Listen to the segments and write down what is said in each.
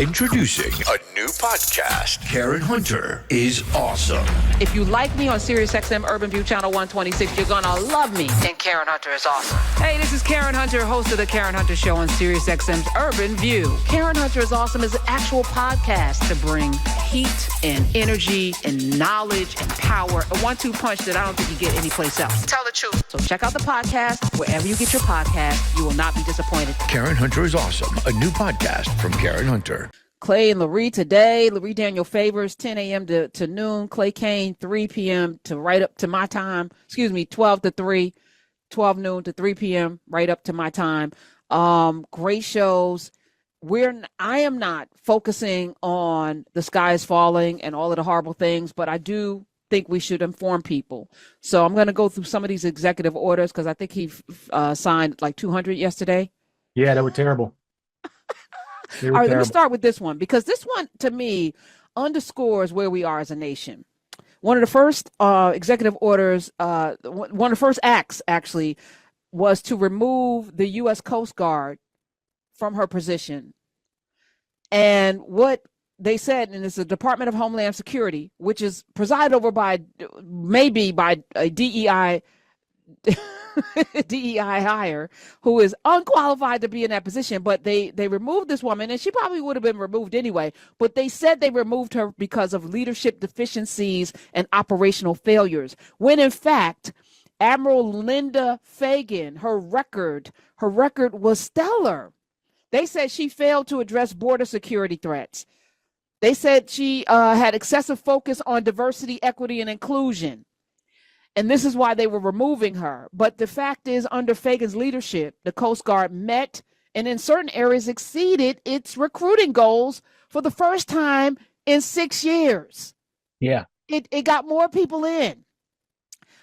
Introducing a new podcast. Karen Hunter is awesome. If you like me on SiriusXM Urban View Channel 126, you're gonna love me. And Karen Hunter is awesome. Hey, this is Karen Hunter, host of the Karen Hunter Show on SiriusXM's Urban View. Karen Hunter is awesome is an actual podcast to bring heat and energy and knowledge and power. A 1-2 punch that I don't think you get anyplace else. Tell the truth. So check out the podcast wherever you get your podcast. You will not be disappointed. Karen Hunter is awesome. A new podcast from Karen Hunter. Clay and Larry today. Larry Daniel Favors, 10 a.m. to noon. Clay Kane, 3 p.m. to right up to my time. 12 to 3, 12 noon to 3 p.m. right up to my time. Great shows. I am not focusing on the sky is falling and all of the horrible things, but I do think we should inform people. So I'm going to go through some of these executive orders because I think he signed like 200 yesterday. Yeah, they were terrible. All right, let me start with this one because this one, to me, underscores where we are as a nation. One of the first executive orders, one of the first acts, actually, was to remove the U.S. Coast Guard from her position. And what they said, and it's the Department of Homeland Security, which is presided over by a DEI hire who is unqualified to be in that position, but they removed this woman, and she probably would have been removed anyway, but they said they removed her because of leadership deficiencies and operational failures, when in fact Admiral Linda Fagan, her record was stellar. They said she failed to address border security threats. They said she had excessive focus on diversity, equity, and inclusion. And this is why they were removing her. But the fact is, under Fagan's leadership, the Coast Guard met and in certain areas exceeded its recruiting goals for the first time in 6 years. Yeah. It got more people in.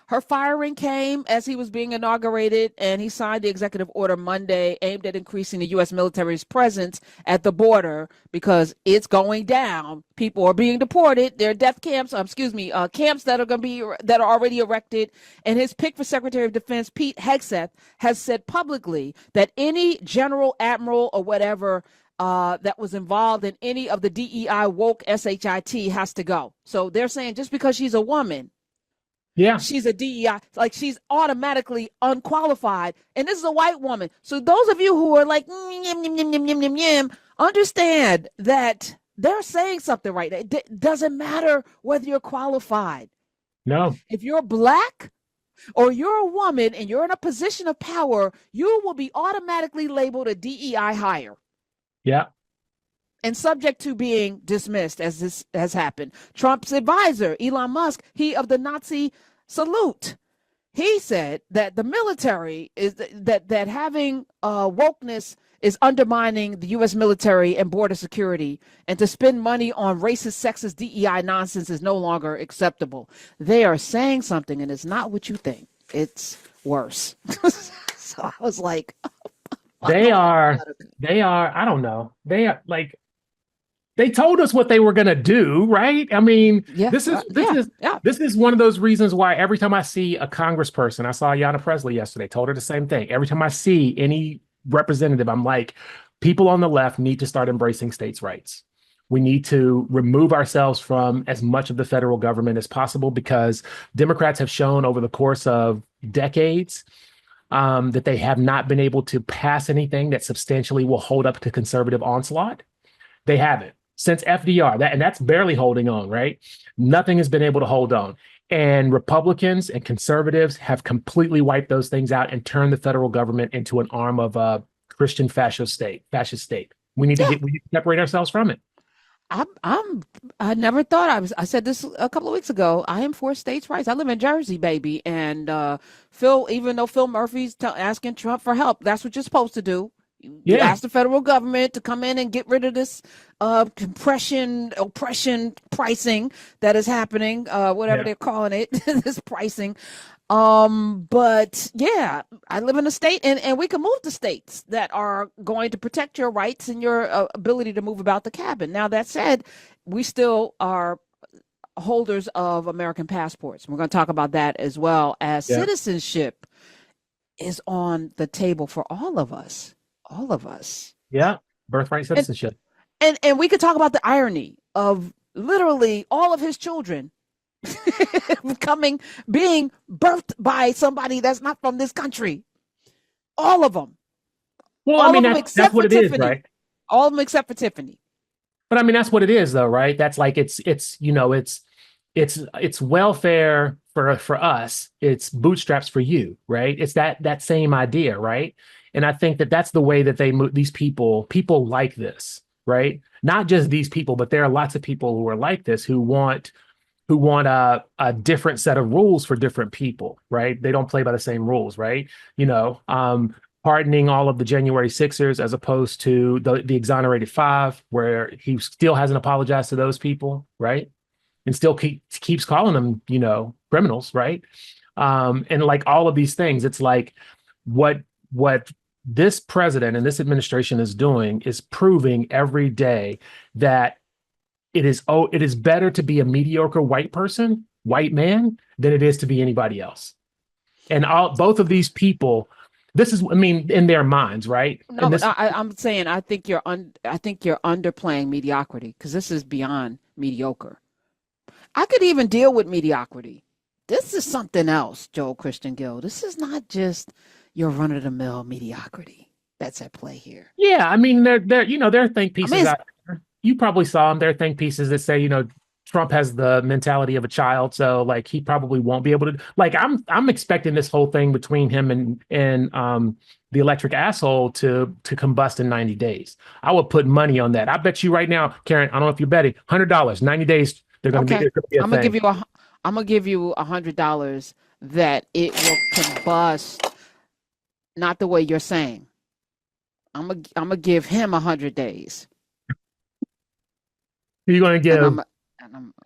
Her firing came as he was being inaugurated, and he signed the executive order Monday aimed at increasing the U.S. military's presence at the border because it's going down. People are being deported. There are death camps, camps that are already erected. And his pick for Secretary of Defense, Pete Hegseth, has said publicly that any general, admiral, or whatever that was involved in any of the DEI woke SHIT has to go. So they're saying just because she's a woman, yeah, she's a DEI, like she's automatically unqualified. And this is a white woman. So those of you who are like, understand that they're saying something right. It doesn't matter whether you're qualified. No. If you're black or you're a woman and you're in a position of power, you will be automatically labeled a DEI hire. Yeah. And subject to being dismissed, as this has happened. Trump's advisor, Elon Musk, he of the Nazi salute, he said that the military is that having wokeness is undermining the U.S. military and border security, and to spend money on racist, sexist DEI nonsense is no longer acceptable. They are saying something, and it's not what you think. It's worse. So I was like, they are, I don't know. They are like, they told us what they were going to do, right? I mean, this is one of those reasons why every time I see a congressperson, I saw Ayanna Pressley yesterday, told her the same thing. Every time I see any representative, I'm like, people on the left need to start embracing states' rights. We need to remove ourselves from as much of the federal government as possible because Democrats have shown over the course of decades that they have not been able to pass anything that substantially will hold up to conservative onslaught. They haven't. Since FDR, and that's barely holding on, right? Nothing has been able to hold on. And Republicans and conservatives have completely wiped those things out and turned the federal government into an arm of a Christian fascist state. We need to separate ourselves from it. I never thought I said this a couple of weeks ago. I am for states' rights. I live in Jersey, baby. And even though Phil Murphy's asking Trump for help, that's what you're supposed to do. You ask the federal government to come in and get rid of this oppression pricing that is happening, whatever they're calling it, this pricing. But yeah, I live in a state and we can move to states that are going to protect your rights and your ability to move about the cabin. Now, that said, we still are holders of American passports. We're going to talk about that as well as citizenship is on the table for all of us. All of us. Yeah. Birthright citizenship. And we could talk about the irony of literally all of his children being birthed by somebody that's not from this country. All of them. Well, I mean, that's what it is, right? All of them except for Tiffany. But I mean, that's what it is, though, right? That's like it's welfare for us. It's bootstraps for you, right? It's that same idea, right? And I think that's the way that they move. These people like this, right? Not just these people, but there are lots of people who are like this who want a different set of rules for different people, right? They don't play by the same rules, right? Pardoning all of the January 6ers as opposed to the exonerated 5, where he still hasn't apologized to those people, right? And still keeps calling them, criminals, right? And like all of these things, it's like what this president and this administration is doing is proving every day that it is better to be a mediocre white man, than it is to be anybody else. And both of these people, this is, I mean, in their minds, right? No, I'm saying I think you're underplaying mediocrity, because this is beyond mediocre. I could even deal with mediocrity. This is something else, Joel Christian Gill. This is not just your run-of-the-mill mediocrity that's at play here. Yeah, I mean, there are think pieces out there. You probably saw them. There are think pieces that say, Trump has the mentality of a child, so like he probably won't be able to. Like I'm expecting this whole thing between him and the electric asshole to combust in 90 days. I would put money on that. I bet you right now, Karen. I don't know if you're betting $100, 90 days. They're going to be. I'm gonna give you $100 that it will combust, not the way you're saying. I'm gonna give him 100 days. You're going to give.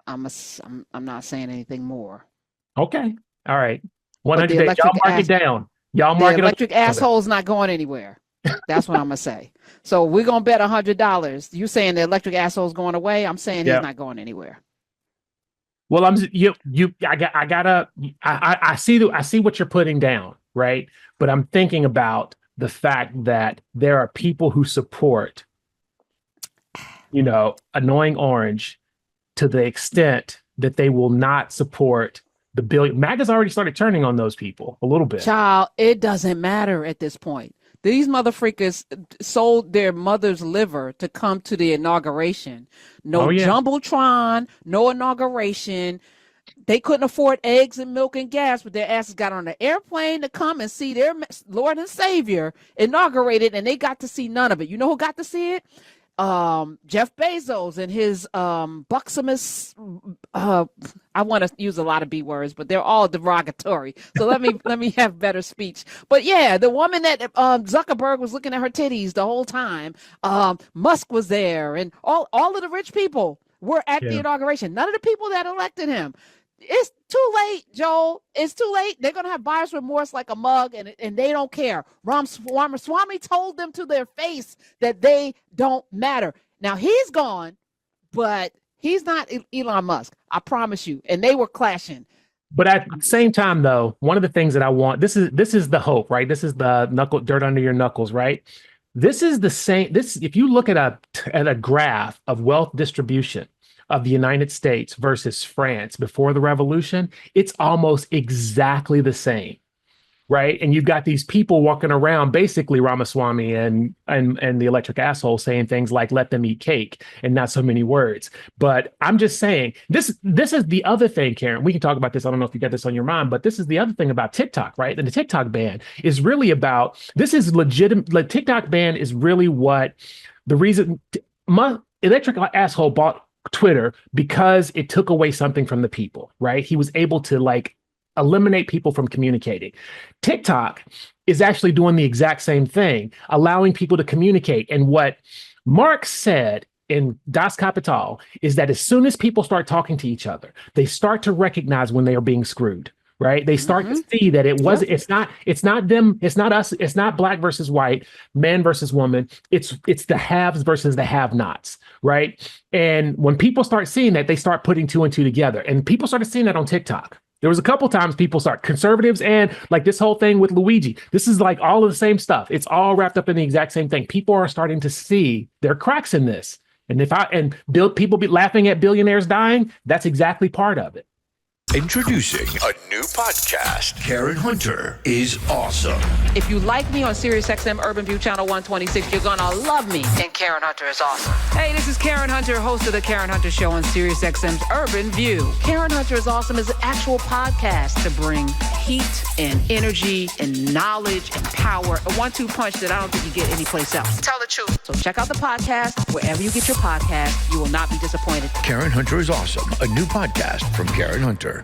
I'm not saying anything more. Okay. All right. 100 days. Y'all mark it down. Y'all mark it. The electric asshole's not going anywhere. That's what I'm gonna say. So we're gonna bet $100. You saying the electric asshole's going away? I'm saying he's not going anywhere. Well, I see what you're putting down, right? But I'm thinking about the fact that there are people who support, annoying orange to the extent that they will not support the billion. MAGA's already started turning on those people a little bit. Child, it doesn't matter at this point. These motherfreakers sold their mother's liver to come to the inauguration. No Jumbotron, no inauguration. They couldn't afford eggs and milk and gas, but their asses got on an airplane to come and see their Lord and Savior inaugurated, and they got to see none of it. You know who got to see it? Jeff Bezos and his buxomous I want to use a lot of B words, but they're all derogatory, so let me have better speech. But yeah, the woman that Zuckerberg was looking at her titties the whole time, Musk was there, and all of the rich people were at the inauguration. None of the people that elected him. It's too late, Joel. It's too late. They're going to have buyer's remorse like a mug, and they don't care. Ramaswamy told them to their face that they don't matter. Now, he's gone, but he's not Elon Musk. I promise you. And they were clashing. But at the same time, though, one of the things that I want, this is the hope, right? This is the dirt under your knuckles, right? This is the same. If you look at a graph of wealth distribution of the United States versus France before the revolution, it's almost exactly the same, right? And you've got these people walking around, basically Ramaswamy and the electric asshole, saying things like "let them eat cake" and not so many words. But I'm just saying, this is the other thing, Karen. We can talk about this. I don't know if you got this on your mind, but this is the other thing about TikTok, right? And the TikTok ban is really about. This is legitimate. The TikTok ban is really what the reason. My electric asshole bought Twitter because it took away something from the people, right? He was able to eliminate people from communicating. TikTok is actually doing the exact same thing, allowing people to communicate. And what Marx said in Das Kapital is that as soon as people start talking to each other, they start to recognize when they are being screwed. Right. They start to see that it's not them. It's not us. It's not black versus white, man versus woman. It's the haves versus the have nots. Right. And when people start seeing that, they start putting two and two together, and people started seeing that on TikTok. There was a couple times people start conservatives and like this whole thing with Luigi. This is like all of the same stuff. It's all wrapped up in the exact same thing. People are starting to see their cracks in this. And people be laughing at billionaires dying, that's exactly part of it. Introducing a new podcast. Karen Hunter is awesome. If you like me on SiriusXM Urban View Channel 126, you're gonna love me. And Karen Hunter is awesome. Hey, this is Karen Hunter, host of the Karen Hunter Show on SiriusXM's Urban View. Karen Hunter is awesome is an actual podcast to bring heat and energy and knowledge and power. A 1-2 punch that I don't think you get anyplace else. Tell the truth. So check out the podcast wherever you get your podcast. You will not be disappointed. Karen Hunter is awesome. A new podcast from Karen Hunter.